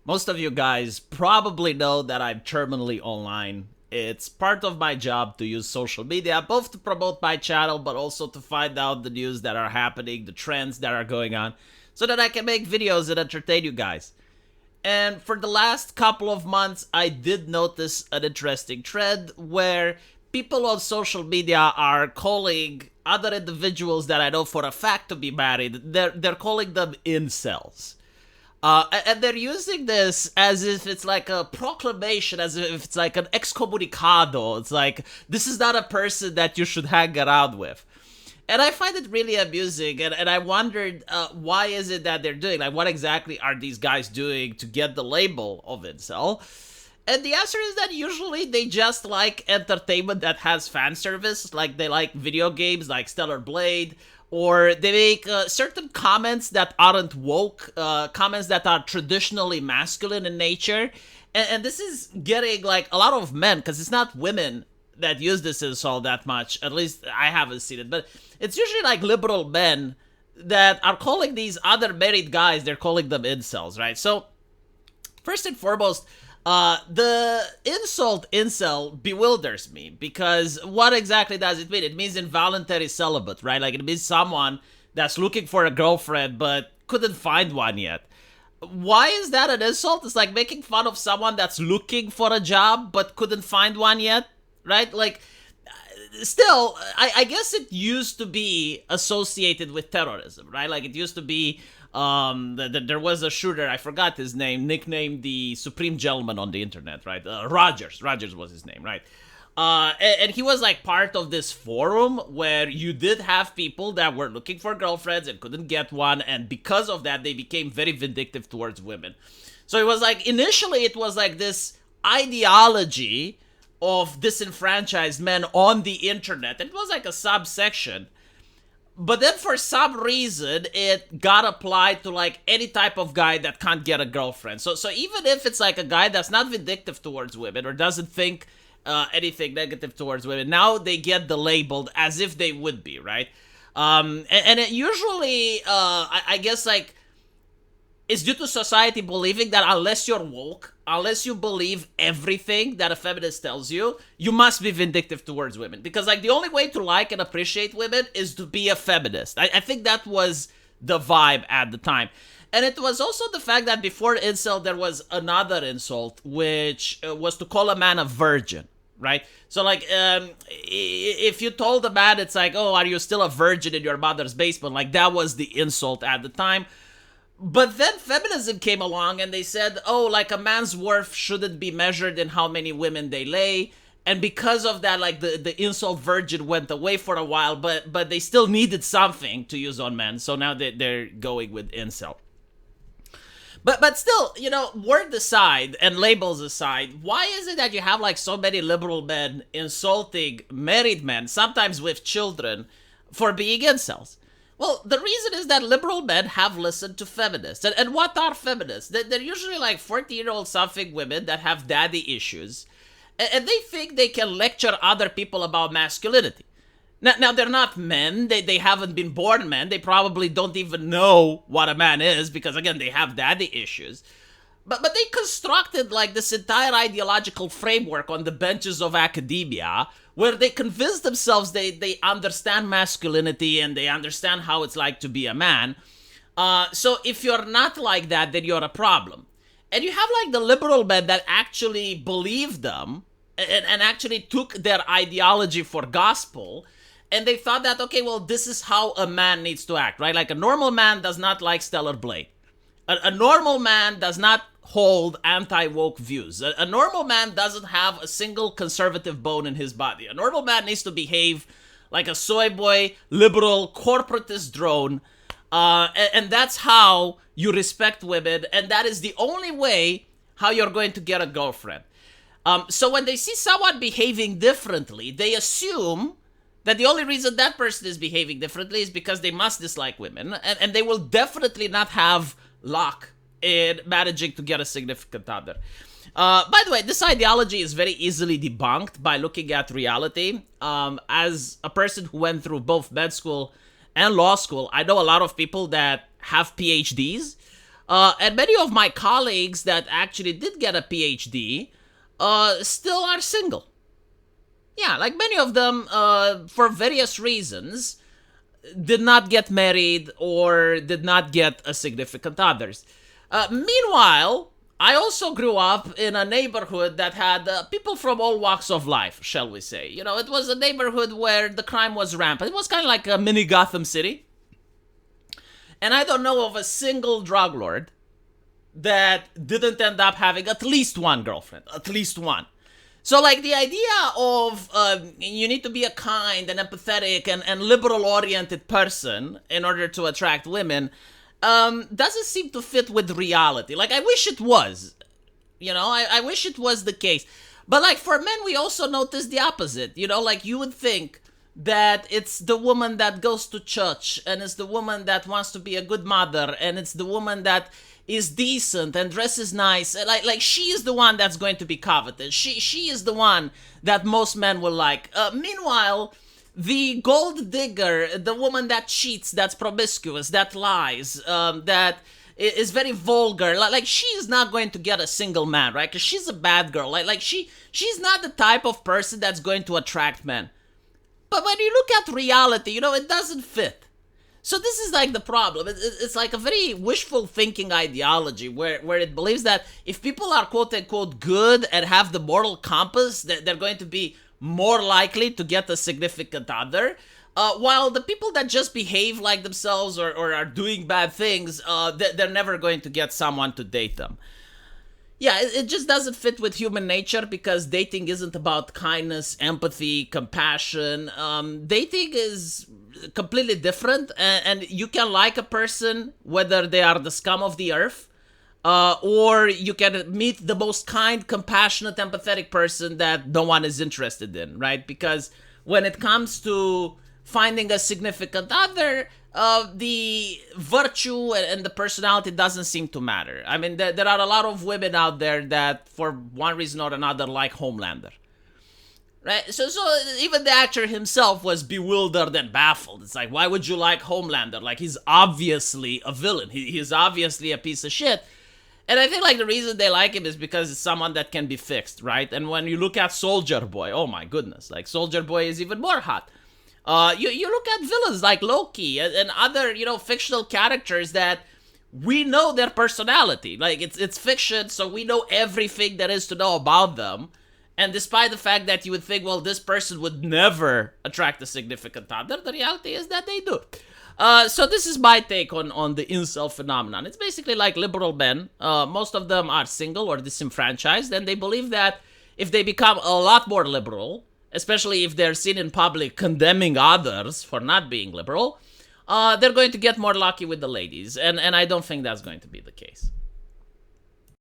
Most of you guys probably know that I'm terminally online. It's part of my job to use social media, both to promote my channel, but also to find out the news that are happening, the trends that are going on, so that I can make videos that entertain you guys. And for the last couple of months, I did notice an interesting trend where people on social media are calling other individuals that I know for a fact to be married, they're calling them incels. And they're using this as if it's like a proclamation, as if it's like an excommunicado. It's like, this is not a person that you should hang around with. And I find it really amusing, and I wondered, why is it that they're doing? Like, what exactly are these guys doing to get the label of incel? And the answer is that usually they just like entertainment that has fan service, like they like video games like Stellar Blade, or they make certain comments that aren't woke, comments that are traditionally masculine in nature. And this is getting like a lot of men, because it's not women that use this insult that much. At least I haven't seen it, but it's usually like liberal men that are calling these other married guys, they're calling them incels, right? So first and foremost, the insult incel bewilders me, because what exactly does it mean? It means involuntary celibate, right? Like, it means someone that's looking for a girlfriend but couldn't find one yet. Why is that an insult? It's like making fun of someone that's looking for a job but couldn't find one yet, right? Like, still, I guess it used to be associated with terrorism, right? Like, it used to be, there was a shooter, I forgot his name, nicknamed the Supreme Gentleman on the internet, right? Rogers was his name, right? And he was like part of this forum where you did have people that were looking for girlfriends and couldn't get one, and because of that, they became very vindictive towards women. So it was like, initially, it was like this ideology of disenfranchised men on the internet. It was like a subsection. But then for some reason, it got applied to like any type of guy that can't get a girlfriend. So even if it's like a guy that's not vindictive towards women or doesn't think anything negative towards women, now they get the labeled as if they would be, right? And it usually, I guess, like, it's due to society believing that unless you're woke, unless you believe everything that a feminist tells you, you must be vindictive towards women. Because, like, the only way to like and appreciate women is to be a feminist. I think that was the vibe at the time. And it was also the fact that before incel, there was another insult, which was to call a man a virgin, right? So, like, if you told a man, it's like, oh, are you still a virgin in your mother's basement? Like, that was the insult at the time. But then feminism came along and they said, oh, like, a man's worth shouldn't be measured in how many women they lay. And because of that, like, the insult virgin went away for a while, but they still needed something to use on men. So now they're going with incel. But still, you know, word aside and labels aside, why is it that you have like so many liberal men insulting married men, sometimes with children, for being incels? Well, the reason is that liberal men have listened to feminists. And what are feminists? They're usually like 40-year-old something women that have daddy issues. And they think they can lecture other people about masculinity. Now they're not men. They haven't been born men. They probably don't even know what a man is because, again, they have daddy issues. But they constructed like this entire ideological framework on the benches of academia where they convince themselves they understand masculinity and they understand how it's like to be a man. So if you're not like that, then you're a problem. And you have like the liberal men that actually believe them and actually took their ideology for gospel. And they thought that, okay, well, this is how a man needs to act, right? Like a normal man does not like Stellar Blade. A normal man does not hold anti-woke views. A normal man doesn't have a single conservative bone in his body. A normal man needs to behave like a soy boy, liberal, corporatist drone. And that's how you respect women. And that is the only way how you're going to get a girlfriend. So when they see someone behaving differently, they assume that the only reason that person is behaving differently is because they must dislike women. And they will definitely not have luck in managing to get a significant other. By the way, this ideology is very easily debunked by looking at reality. As a person who went through both med school and law school, I know a lot of people that have PhDs. And many of my colleagues that actually did get a PhD still are single. Yeah, like many of them, for various reasons, did not get married or did not get a significant others. Meanwhile, I also grew up in a neighborhood that had people from all walks of life, shall we say. You know, it was a neighborhood where the crime was rampant. It was kind of like a mini Gotham City. And I don't know of a single drug lord that didn't end up having at least one girlfriend. At least one. So, like, the idea of you need to be a kind and empathetic and liberal-oriented person in order to attract women doesn't seem to fit with reality. Like, I wish it was. You know, I wish it was the case. But, like, for men, we also notice the opposite. You know, like, you would think that it's the woman that goes to church, and it's the woman that wants to be a good mother, and it's the woman that is decent and dresses nice. Like she is the one that's going to be coveted. She is the one that most men will like. Meanwhile, the gold digger, the woman that cheats, that's promiscuous, that lies, that is very vulgar. Like she is not going to get a single man, right? Because she's a bad girl. Like she's not the type of person that's going to attract men. But when you look at reality, you know, it doesn't fit. So this is like the problem. It's like a very wishful thinking ideology where it believes that if people are quote unquote good and have the moral compass, they're going to be more likely to get a significant other. While the people that just behave like themselves or are doing bad things, they're never going to get someone to date them. Yeah, it just doesn't fit with human nature because dating isn't about kindness, empathy, compassion. Dating is completely different, and you can like a person whether they are the scum of the earth, or you can meet the most kind, compassionate, empathetic person that no one is interested in, right? Because when it comes to finding a significant other, the virtue and the personality doesn't seem to matter. I mean, there are a lot of women out there that, for one reason or another, like Homelander. Right? So even the actor himself was bewildered and baffled. It's like, why would you like Homelander? Like, he's obviously a villain. He's obviously a piece of shit. And I think, like, the reason they like him is because it's someone that can be fixed, right? And when you look at Soldier Boy, oh my goodness, like, Soldier Boy is even more hot. You look at villains like Loki and other, you know, fictional characters that we know their personality. Like, it's fiction, so we know everything there is to know about them. And despite the fact that you would think, well, this person would never attract a significant other, the reality is that they do. So this is my take on the incel phenomenon. It's basically like liberal men. Most of them are single or disenfranchised, and they believe that if they become a lot more liberal, especially if they're seen in public condemning others for not being liberal, they're going to get more lucky with the ladies. And I don't think that's going to be the case.